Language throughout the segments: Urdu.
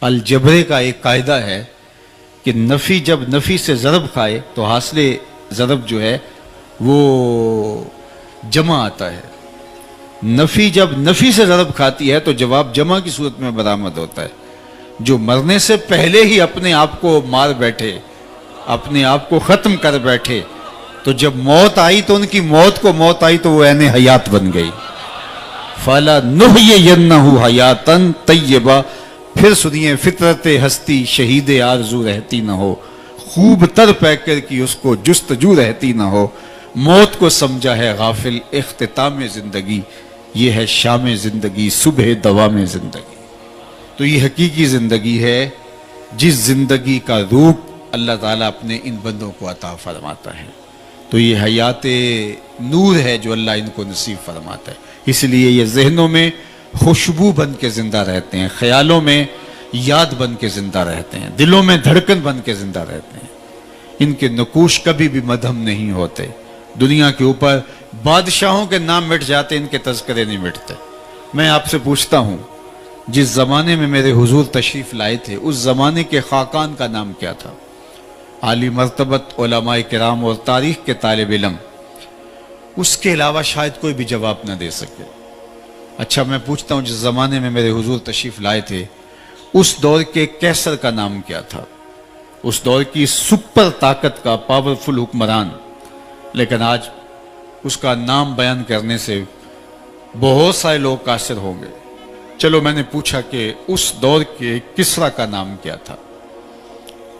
الجبرے کا ایک قاعدہ ہے کہ نفی جب نفی سے ضرب کھائے تو حاصل ضرب جو ہے وہ جمع آتا ہے. نفی جب نفی سے ضرب کھاتی ہے تو جواب جمع کی صورت میں برآمد ہوتا ہے. جو مرنے سے پہلے ہی اپنے آپ کو مار بیٹھے، اپنے آپ کو ختم کر بیٹھے، تو جب موت آئی تو ان کی موت کو موت آئی تو وہ عین حیات بن گئی. فَلَنُحْيِيَنَّهُ حَيَاتًا طَيِّبَةً. پھر سنیے، فطرت ہستی شہید آرزو رہتی نہ ہو، خوب تر پیکر کی اس کو جستجو رہتی نہ ہو. موت کو سمجھا ہے غافل اختتام زندگی، یہ ہے شام زندگی صبح دوام زندگی. تو یہ حقیقی زندگی ہے جس زندگی کا روپ اللہ تعالیٰ اپنے ان بندوں کو عطا فرماتا ہے. تو یہ حیات نور ہے جو اللہ ان کو نصیب فرماتا ہے. اس لیے یہ ذہنوں میں خوشبو بن کے زندہ رہتے ہیں، خیالوں میں یاد بن کے زندہ رہتے ہیں، دلوں میں دھڑکن بن کے زندہ رہتے ہیں. ان کے نقوش کبھی بھی مدھم نہیں ہوتے. دنیا کے اوپر بادشاہوں کے نام مٹ جاتے، ان کے تذکرے نہیں مٹتے. میں آپ سے پوچھتا ہوں، جس زمانے میں میرے حضور تشریف لائے تھے اس زمانے کے خاقان کا نام کیا تھا؟ عالی مرتبت علماء کرام اور تاریخ کے طالب علم اس کے علاوہ شاید کوئی بھی جواب نہ دے سکے. اچھا میں پوچھتا ہوں، جس زمانے میں میرے حضور تشریف لائے تھے اس دور کے کیسر کا نام کیا تھا؟ اس دور کی سپر طاقت کا پاورفل حکمران. لیکن آج اس کا نام بیان کرنے سے بہت سارے لوگ قاصر ہوں گے. چلو میں نے پوچھا کہ اس دور کے کسرا کا نام کیا تھا،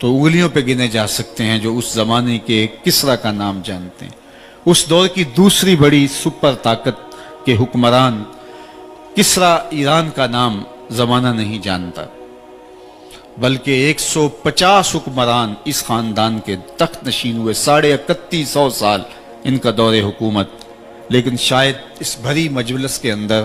تو انگلیوں پہ گنے جا سکتے ہیں جو اس زمانے کے کسرا کا نام جانتے ہیں. اس دور کی دوسری بڑی سپر طاقت کے حکمران کسرا ایران کا نام زمانہ نہیں جانتا، بلکہ 150 حکمران اس خاندان کے تخت نشین ہوئے. 3150 سال ان کا دور حکومت. لیکن شاید اس بھری مجلس کے اندر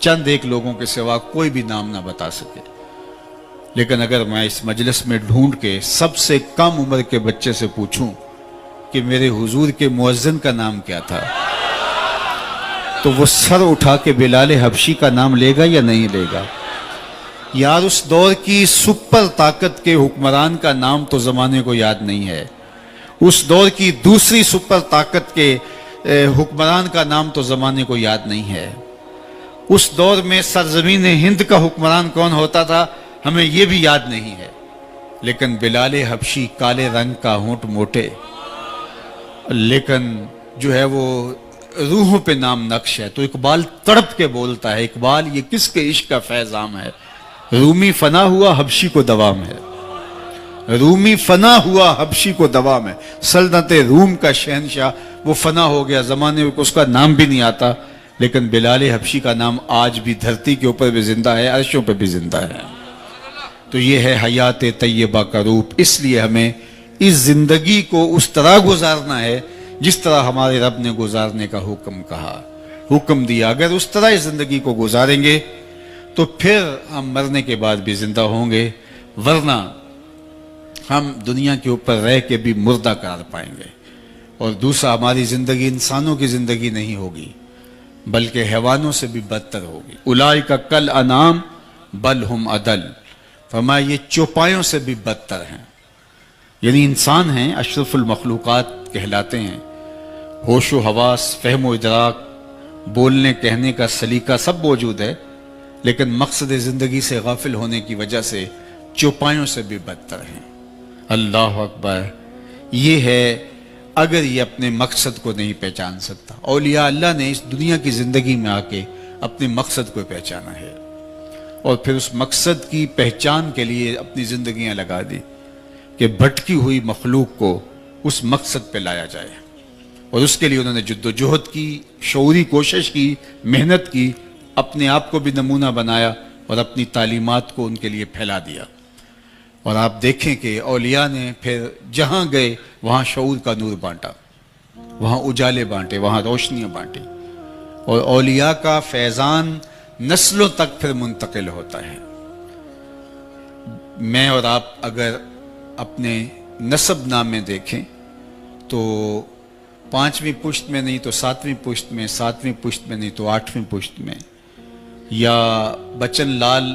چند ایک لوگوں کے سوا کوئی بھی نام نہ بتا سکے. لیکن اگر میں اس مجلس میں ڈھونڈ کے سب سے کم عمر کے بچے سے پوچھوں کہ میرے حضور کے مؤذن کا نام کیا تھا، تو وہ سر اٹھا کے بلال حبشی کا نام لے گا یا نہیں لے گا؟ یار اس دور کی سپر طاقت کے حکمران کا نام تو زمانے کو یاد نہیں ہے. اس دور کی دوسری سپر طاقت کے حکمران کا نام تو زمانے کو یاد نہیں ہے. اس دور میں سرزمین ہند کا حکمران کون ہوتا تھا ہمیں یہ بھی یاد نہیں ہے. لیکن بلال حبشی کالے رنگ کا، ہونٹ موٹے، لیکن جو ہے وہ روحوں پہ نام نقش ہے. تو اقبال تڑپ کے بولتا ہے، اقبال یہ کس کے عشق کا فیض عام ہے؟ رومی فنا ہوا حبشی کو دوام ہے. رومی فنا ہوا حبشی کو دوام ہے. سلطنت روم کا شہنشاہ وہ فنا ہو گیا، زمانے میں اس کا نام بھی نہیں آتا. لیکن بلال حبشی کا نام آج بھی دھرتی کے اوپر بھی زندہ ہے، عرشوں پہ بھی زندہ ہے. تو یہ ہے حیات طیبہ کا روپ. اس لیے ہمیں اس زندگی کو اس طرح گزارنا ہے جس طرح ہمارے رب نے گزارنے کا حکم دیا. اگر اس طرح اس زندگی کو گزاریں گے تو پھر ہم مرنے کے بعد بھی زندہ ہوں گے، ورنہ ہم دنیا کے اوپر رہ کے بھی مردہ قرار پائیں گے. اور دوسرا، ہماری زندگی انسانوں کی زندگی نہیں ہوگی بلکہ حیوانوں سے بھی بدتر ہوگی. اولئک کالانعام بل ہم اضل. فرمایا یہ چوپایوں سے بھی بدتر ہیں. یعنی انسان ہیں، اشرف المخلوقات کہلاتے ہیں، ہوش و حواس، فہم و ادراک، بولنے کہنے کا سلیقہ سب موجود ہے، لیکن مقصد زندگی سے غافل ہونے کی وجہ سے چوپایوں سے بھی بدتر ہیں. اللہ اکبر. یہ ہے اگر یہ اپنے مقصد کو نہیں پہچان سکتا. اولیاء اللہ نے اس دنیا کی زندگی میں آ کے اپنے مقصد کو پہچانا ہے اور پھر اس مقصد کی پہچان کے لیے اپنی زندگیاں لگا دی کہ بھٹکی ہوئی مخلوق کو اس مقصد پہ لایا جائے. اور اس کے لیے انہوں نے جد و جہد کی، شعوری کوشش کی، محنت کی، اپنے آپ کو بھی نمونہ بنایا اور اپنی تعلیمات کو ان کے لیے پھیلا دیا. اور آپ دیکھیں کہ اولیاء نے پھر جہاں گئے وہاں شعور کا نور بانٹا، وہاں اجالے بانٹے، وہاں روشنیاں بانٹی. اور اولیاء کا فیضان نسلوں تک پھر منتقل ہوتا ہے. میں اور آپ اگر اپنے نسب نامے دیکھیں تو 5ویں پشت میں نہیں تو 7ویں پشت میں، 7ویں پشت میں نہیں تو 8ویں پشت میں، یا بچن لال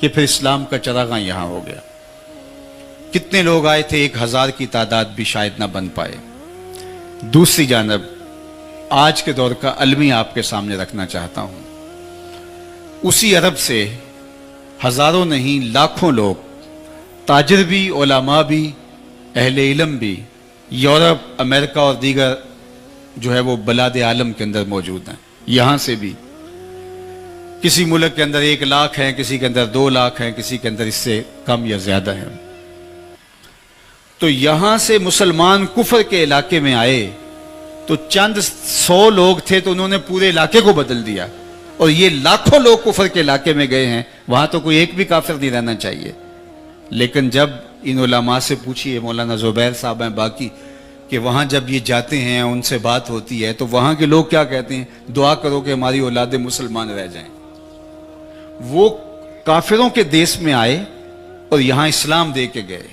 کہ پھر اسلام کا چراغاں یہاں ہو گیا. کتنے لوگ آئے تھے, 1000 کی تعداد بھی شاید نہ بن پائے. دوسری جانب آج کے دور کا المی آپ کے سامنے رکھنا چاہتا ہوں. اسی عرب سے ہزاروں نہیں لاکھوں لوگ, تاجر بھی, علماء بھی, اہل علم بھی, یورپ, امریکہ اور دیگر جو ہے وہ بلاد عالم کے اندر موجود ہیں. یہاں سے بھی کسی ملک کے اندر 1 لاکھ ہیں, کسی کے اندر 2 لاکھ ہیں, کسی کے اندر اس سے کم یا زیادہ ہیں. تو یہاں سے مسلمان کفر کے علاقے میں آئے تو چند 100 لوگ تھے تو انہوں نے پورے علاقے کو بدل دیا, اور یہ لاکھوں لوگ کفر کے علاقے میں گئے ہیں. وہاں تو کوئی ایک بھی کافر نہیں رہنا چاہیے. لیکن جب ان علماء سے پوچھیے, مولانا زبیر صاحب ہیں, باقی, کہ وہاں جب یہ جاتے ہیں ان سے بات ہوتی ہے تو وہاں کے لوگ کیا کہتے ہیں؟ دعا کرو کہ ہماری اولادیں مسلمان رہ جائیں. وہ کافروں کے دیس میں آئے اور یہاں اسلام دے کے گئے,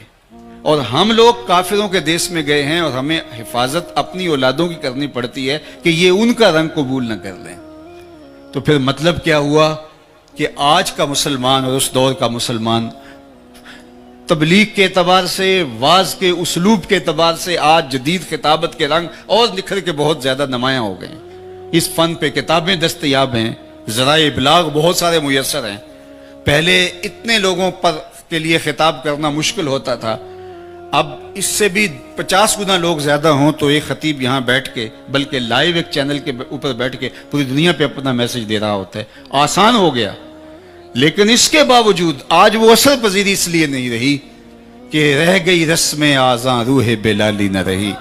اور ہم لوگ کافروں کے دیس میں گئے ہیں اور ہمیں حفاظت اپنی اولادوں کی کرنی پڑتی ہے کہ یہ ان کا رنگ قبول نہ کر لیں. تو پھر مطلب کیا ہوا کہ آج کا مسلمان اور اس دور کا مسلمان تبلیغ کے اعتبار سے, واعظ کے اسلوب کے اعتبار سے آج جدید خطابت کے رنگ اور نکھر کے بہت زیادہ نمایاں ہو گئے ہیں. اس فن پہ کتابیں دستیاب ہیں, ذرائع ابلاغ بہت سارے میسر ہیں. پہلے اتنے لوگوں پر کے لیے خطاب کرنا مشکل ہوتا تھا, اب اس سے بھی 50 گنا لوگ زیادہ ہوں تو ایک خطیب یہاں بیٹھ کے, بلکہ لائیو ایک چینل کے اوپر بیٹھ کے پوری دنیا پہ اپنا میسج دے رہا ہوتا ہے. آسان ہو گیا. لیکن اس کے باوجود آج وہ اثر پذیری اس لیے نہیں رہی کہ رہ گئی رسم آزاں روح بلالی نہ رہی,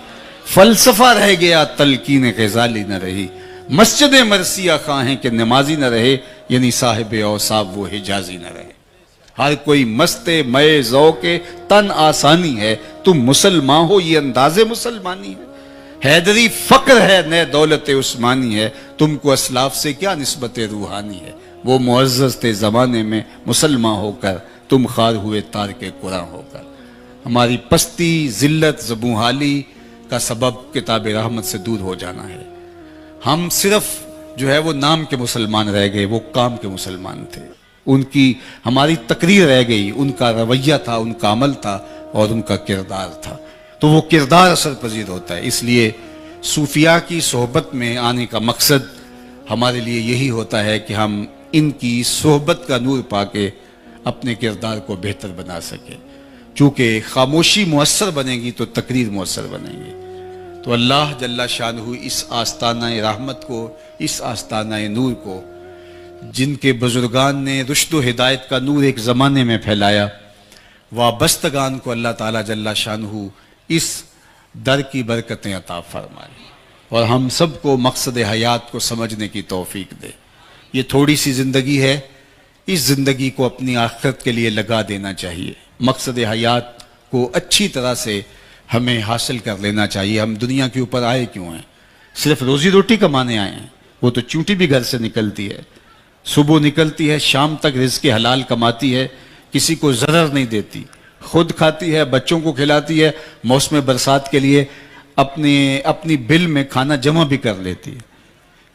فلسفہ رہ گیا تلقین غزالی نہ رہی, مسجد مرثیہ خواہیں کہ نمازی نہ رہے, یعنی صاحب اوصاف وہ حجازی نہ رہے. ہر کوئی مست مئے ذوق تن آسانی ہے, تم مسلمان ہو یہ انداز مسلمانی ہے. حیدری فقر ہے نئے دولت عثمانی ہے, تم کو اسلاف سے کیا نسبت روحانی ہے. وہ معزز تھے زمانے میں مسلمان ہو کر, تم خار ہوئے تار کے قرآن ہو کر. ہماری پستی, ذلت, زبونحالی کا سبب کتاب رحمت سے دور ہو جانا ہے. ہم صرف جو ہے وہ نام کے مسلمان رہ گئے, وہ کام کے مسلمان تھے. ان کی ہماری تقریر رہ گئی, ان کا رویہ تھا, ان کا عمل تھا, اور ان کا کردار تھا. تو وہ کردار اثر پذیر ہوتا ہے. اس لیے صوفیاء کی صحبت میں آنے کا مقصد ہمارے لیے یہی ہوتا ہے کہ ہم ان کی صحبت کا نور پا کے اپنے کردار کو بہتر بنا سکیں. چونکہ خاموشی مؤثر بنے گی تو تقریر مؤثر بنے گی. تو اللہ جل شانہ اس آستانہ رحمت کو, اس آستانہ نور کو, جن کے بزرگان نے رشد و ہدایت کا نور ایک زمانے میں پھیلایا, وابستگان کو اللہ تعالیٰ جل شانہ اس در کی برکتیں عطا فرمائے, اور ہم سب کو مقصد حیات کو سمجھنے کی توفیق دے. یہ تھوڑی سی زندگی ہے, اس زندگی کو اپنی آخرت کے لیے لگا دینا چاہیے. مقصد حیات کو اچھی طرح سے ہمیں حاصل کر لینا چاہیے. ہم دنیا کے اوپر آئے کیوں ہیں؟ صرف روزی روٹی کمانے آئے ہیں. وہ تو چونٹی بھی گھر سے نکلتی ہے, صبح نکلتی ہے, شام تک رزق حلال کماتی ہے, کسی کو ضرر نہیں دیتی, خود کھاتی ہے, بچوں کو کھلاتی ہے, موسم برسات کے لیے اپنی بل میں کھانا جمع بھی کر لیتی ہے.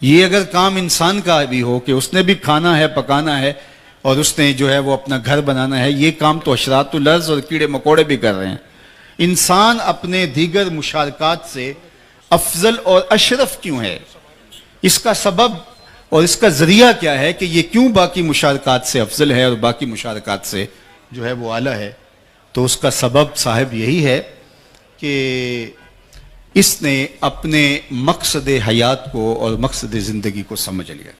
یہ اگر کام انسان کا بھی ہو کہ اس نے بھی کھانا ہے, پکانا ہے, اور اس نے جو ہے وہ اپنا گھر بنانا ہے, یہ کام تو اشراط الارض اور کیڑے مکوڑے بھی کر رہے ہیں. انسان اپنے دیگر مشارکات سے افضل اور اشرف کیوں ہے؟ اس کا سبب اور اس کا ذریعہ کیا ہے کہ یہ کیوں باقی مشارکات سے افضل ہے اور باقی مشارکات سے جو ہے وہ اعلیٰ ہے؟ تو اس کا سبب صاحب یہی ہے کہ اس نے اپنے مقصد حیات کو اور مقصد زندگی کو سمجھ لیا.